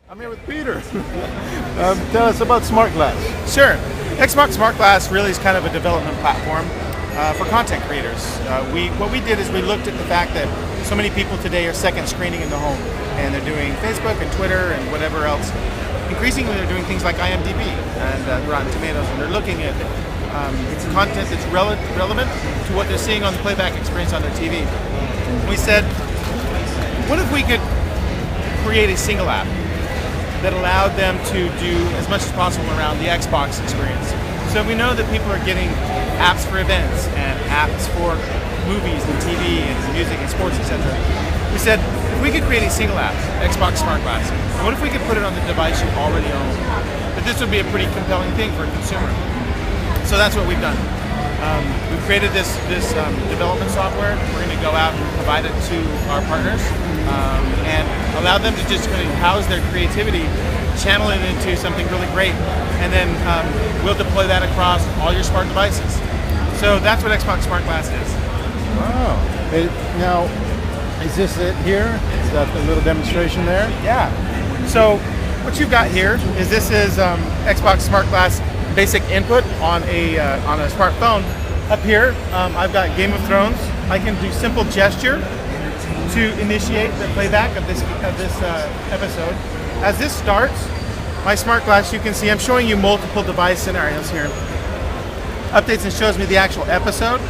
I'm here with Peter. Tell us about SmartGlass. Sure. Xbox SmartGlass really is kind of a development platform for content creators. What we did is we looked at the fact that so many people today are second screening in the home, and they're doing Facebook and Twitter and whatever else. Increasingly, they're doing things like IMDb and Rotten Tomatoes, and they're looking at content that's relevant to what they're seeing on the playback experience on their TV. We said, what if we could create a single app that allowed them to do as much as possible around the Xbox experience? So we know that people are getting apps for events and apps for movies and TV and music and sports, etc. We said, if we could create a single app, Xbox SmartGlass, what if we could put it on the device you already own? That this would be a pretty compelling thing for a consumer. So that's what we've done. We've created this development software. We're going to go out and provide it to our partners and allow them to just kind of house their creativity, channel it into something really great, and then we'll deploy that across all your smart devices. So that's what Xbox SmartGlass is. Wow. Now, is this it here? Is that the little demonstration there? Yeah. So what you've got here is Xbox SmartGlass basic input on a smartphone. Up here, I've got Game of Thrones. I can do simple gesture to initiate the playback of this episode. As this starts, my SmartGlass, you can see I'm showing you multiple device scenarios here. Updates and shows me the actual episode.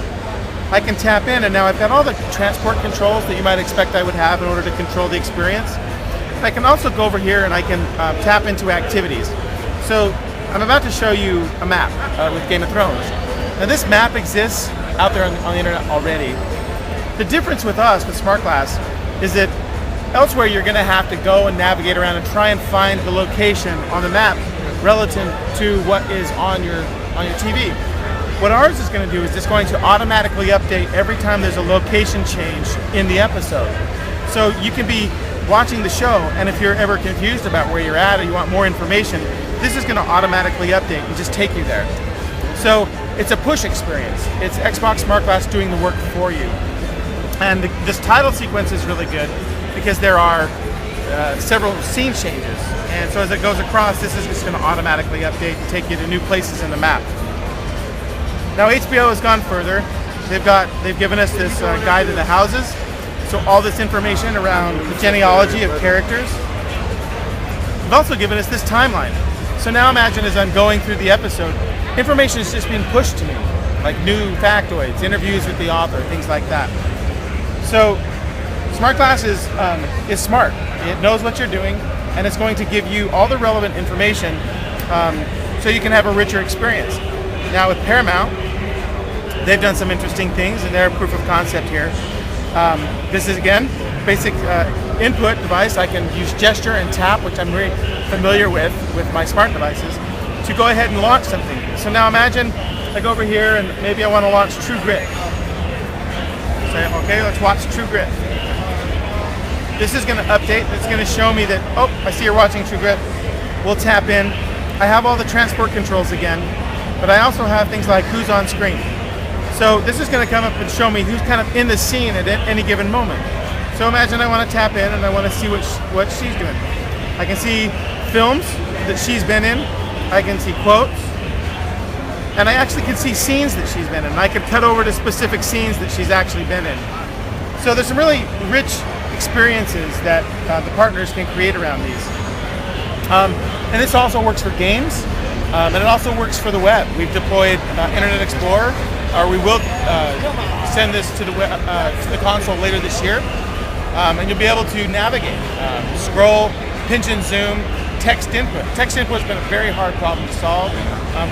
I can tap in, and now I've got all the transport controls that you might expect I would have in order to control the experience. I can also go over here and I can tap into activities. So I'm about to show you a map with Game of Thrones. Now this map exists out there on the internet already. The difference with us, with SmartGlass, is that elsewhere you're going to have to go and navigate around and try and find the location on the map relative to what is on your TV. What ours is going to do is it's going to automatically update every time there's a location change in the episode. So you can be watching the show, and if you're ever confused about where you're at or you want more information, this is going to automatically update and just take you there. So it's a push experience. It's Xbox SmartGlass doing the work for you. And this title sequence is really good because there are several scene changes. And so as it goes across, this is just going to automatically update and take you to new places in the map. Now HBO has gone further. They've given us this guide to the houses. So all this information around the genealogy of characters. They've also given us this timeline. So now imagine as I'm going through the episode, information is just being pushed to me, like new factoids, interviews with the author, things like that. So SmartGlass is smart. It knows what you're doing, and it's going to give you all the relevant information so you can have a richer experience. Now with Paramount, they've done some interesting things, and they're proof of concept here. This is, again, basic input device. I can use gesture and tap, which I'm very familiar with my smart devices, to go ahead and launch something. So now imagine I go over here and maybe I want to launch True Grit. Say, okay, let's watch True Grit. This is going to update. It's going to show me that, oh, I see you're watching True Grit. We'll tap in. I have all the transport controls again, but I also have things like who's on screen. So this is going to come up and show me who's kind of in the scene at any given moment. So imagine I want to tap in and I want to see what she's doing. I can see films that she's been in. I can see quotes. And I actually can see scenes that she's been in. I could cut over to specific scenes that she's actually been in. So there's some really rich experiences that the partners can create around these. And this also works for games. And it also works for the web. We've deployed Internet Explorer. We will send this to the console later this year, and you'll be able to navigate, scroll, pinch and zoom, text input. Text input has been a very hard problem to solve.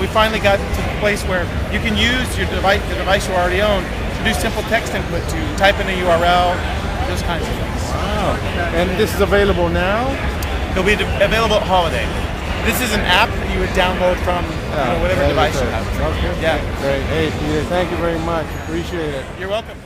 We finally got to the place where you can use the device you already own, to do simple text input, to type in a URL, those kinds of things. Wow. And this is available now? It'll be available at holiday. This is an app that you would download from whatever device you have. Okay. Yeah. Great. Hey, Peter, thank you very much. Appreciate it. You're welcome.